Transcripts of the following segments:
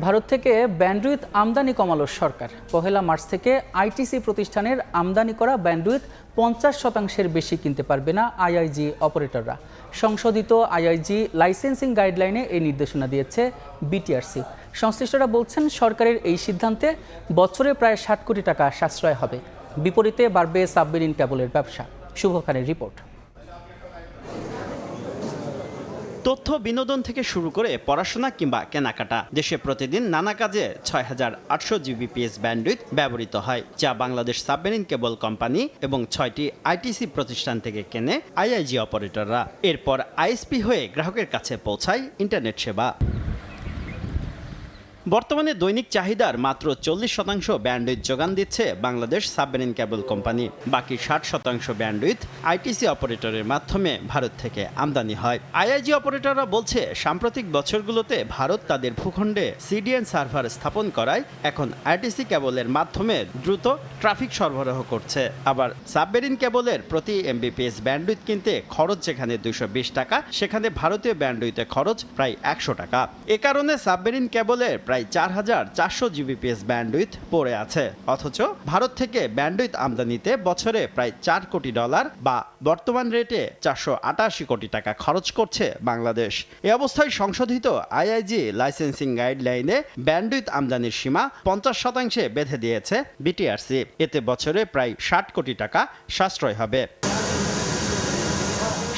ভারত থেকে ব্যান্ডউইথ আমদানি কমালো সরকার। পহেলা মার্চ থেকে আইটিসি প্রতিষ্ঠানের আমদানি করা ব্যান্ডউইথ 50% বেশি কিনতে পারবে না আইআইজি অপারেটররা। সংশোধিত আইআইজি লাইসেন্সিং গাইডলাইনে এই নির্দেশনা দিয়েছে বিটিআরসি। সংশ্লিষ্টরা বলছেন, সরকারের এই সিদ্ধান্তে বছরে প্রায় 60 কোটি টাকা সাশ্রয় হবে। বিপরীতে বাড়বে সাবমেরিন কেবলের ব্যবসা। শুভ খানের রিপোর্ট। তথ্য বিনোদন থেকে শুরু করে পড়াশোনা কিংবা কেনাকাটা, দেশে প্রতিদিন নানা কাজে 6800 জিবিপিএস ব্যান্ডউইথ ব্যবহৃত হয়, যা বাংলাদেশ সাবমেরিন কেবল কোম্পানি এবং 6টি আইটিসি প্রতিষ্ঠান থেকে কেনে আইআইজি অপারেটররা। এরপর আইএসপি হয়ে গ্রাহকের কাছে পৌঁছায় ইন্টারনেট সেবা। বর্তমানে দৈনিক চাহিদার মাত্র 40% ব্যান্ডউইথ যোগান দিচ্ছে বাংলাদেশ সাবমেরিন কেবল কোম্পানি। বাকি 60% ব্যান্ডউইথ আইটিসি অপারেটরের মাধ্যমে ভারত থেকে আমদানি হয়। আইআইজি অপারেটররা বলছে, সাম্প্রতিক বছরগুলোতে ভারত তাদের ভূখণ্ডে সিডিএন সার্ভার স্থাপন করায় এখন আইটিসি কেবলের মাধ্যমে দ্রুত ট্রাফিক সরবরাহ করছে। আবার সাবমেরিন কেবলের প্রতি এমবিপিএস ব্যান্ডউইথ কিনতে খরচ যেখানে 220 টাকা, সেখানে ভারতীয় ব্যান্ডউইথে খরচ প্রায় 100 টাকা। এ কারণে সাবমেরিন কেবলের প্রায় 4400 জিবিপিএস ব্যান্ডউইথ পড়ে আছে। অথচ ভারত থেকে ব্যান্ডউইথ আমদানিতে বছরে প্রায় $4 কোটি বা বর্তমান রেটে 488 কোটি টাকা খরচ করছে বাংলাদেশ। এ অবস্থায় সংশোধিত আইআইজি লাইসেন্সিং গাইডলাইনে ব্যান্ডউইথ আমদানির সীমা 50% বেঁধে দিয়েছে বিটিআরসি। এতে বছরে প্রায় 60 কোটি টাকা সাশ্রয় হবে।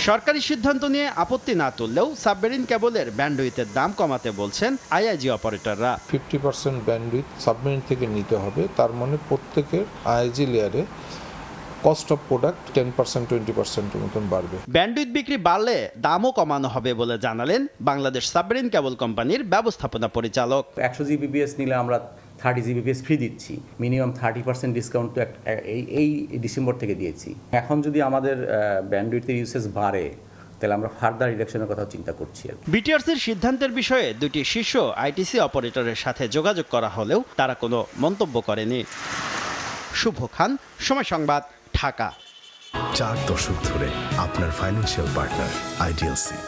সরকারি সিদ্ধান্ত নিয়ে আপত্তি না তুললেও সাবমেরিন কেবলের ব্যান্ডউইথের দাম কমাতে বলছেন আইআইজি অপারেটররা। 50% ব্যান্ডউইথ সাবমেরিন থেকে নিতে হবে, তার মানে প্রত্যেকের আইআইজি লেয়ারে কস্ট অফ প্রোডাক্ট 10% 20% মতন বাড়বে। ব্যান্ডউইথ বিক্রি বাড়লে দামও কমানো হবে বলে জানালেন বাংলাদেশ সাবমেরিন কেবল কোম্পানির ব্যবস্থাপনা পরিচালক। 100 জিবিপিএস নিলে আমরা 30 জিবিপিএস ফ্রি দিচ্ছি, মিনিমাম 30% ডিসকাউন্ট তো এই ডিসেম্বর থেকে দিয়েছি। এখন যদি আমাদের ব্যান্ডউইথের ইউসেজ বাড়ে, তাহলে আমরা ফার্দার রিডাকশনের কথা চিন্তা করছি। বিটিআরসির সিদ্ধান্তের বিষয়ে দুটি শীর্ষ আইটিসি অপারেটরের সাথে যোগাযোগ করা হলেও তারা কোনো মন্তব্য করেনি। শুভ খান, সময় সংবাদ, ঢাকা। 4 দশক ধরে আপনার ফাইন্যান্সিয়াল পার্টনার আইডিএলসি।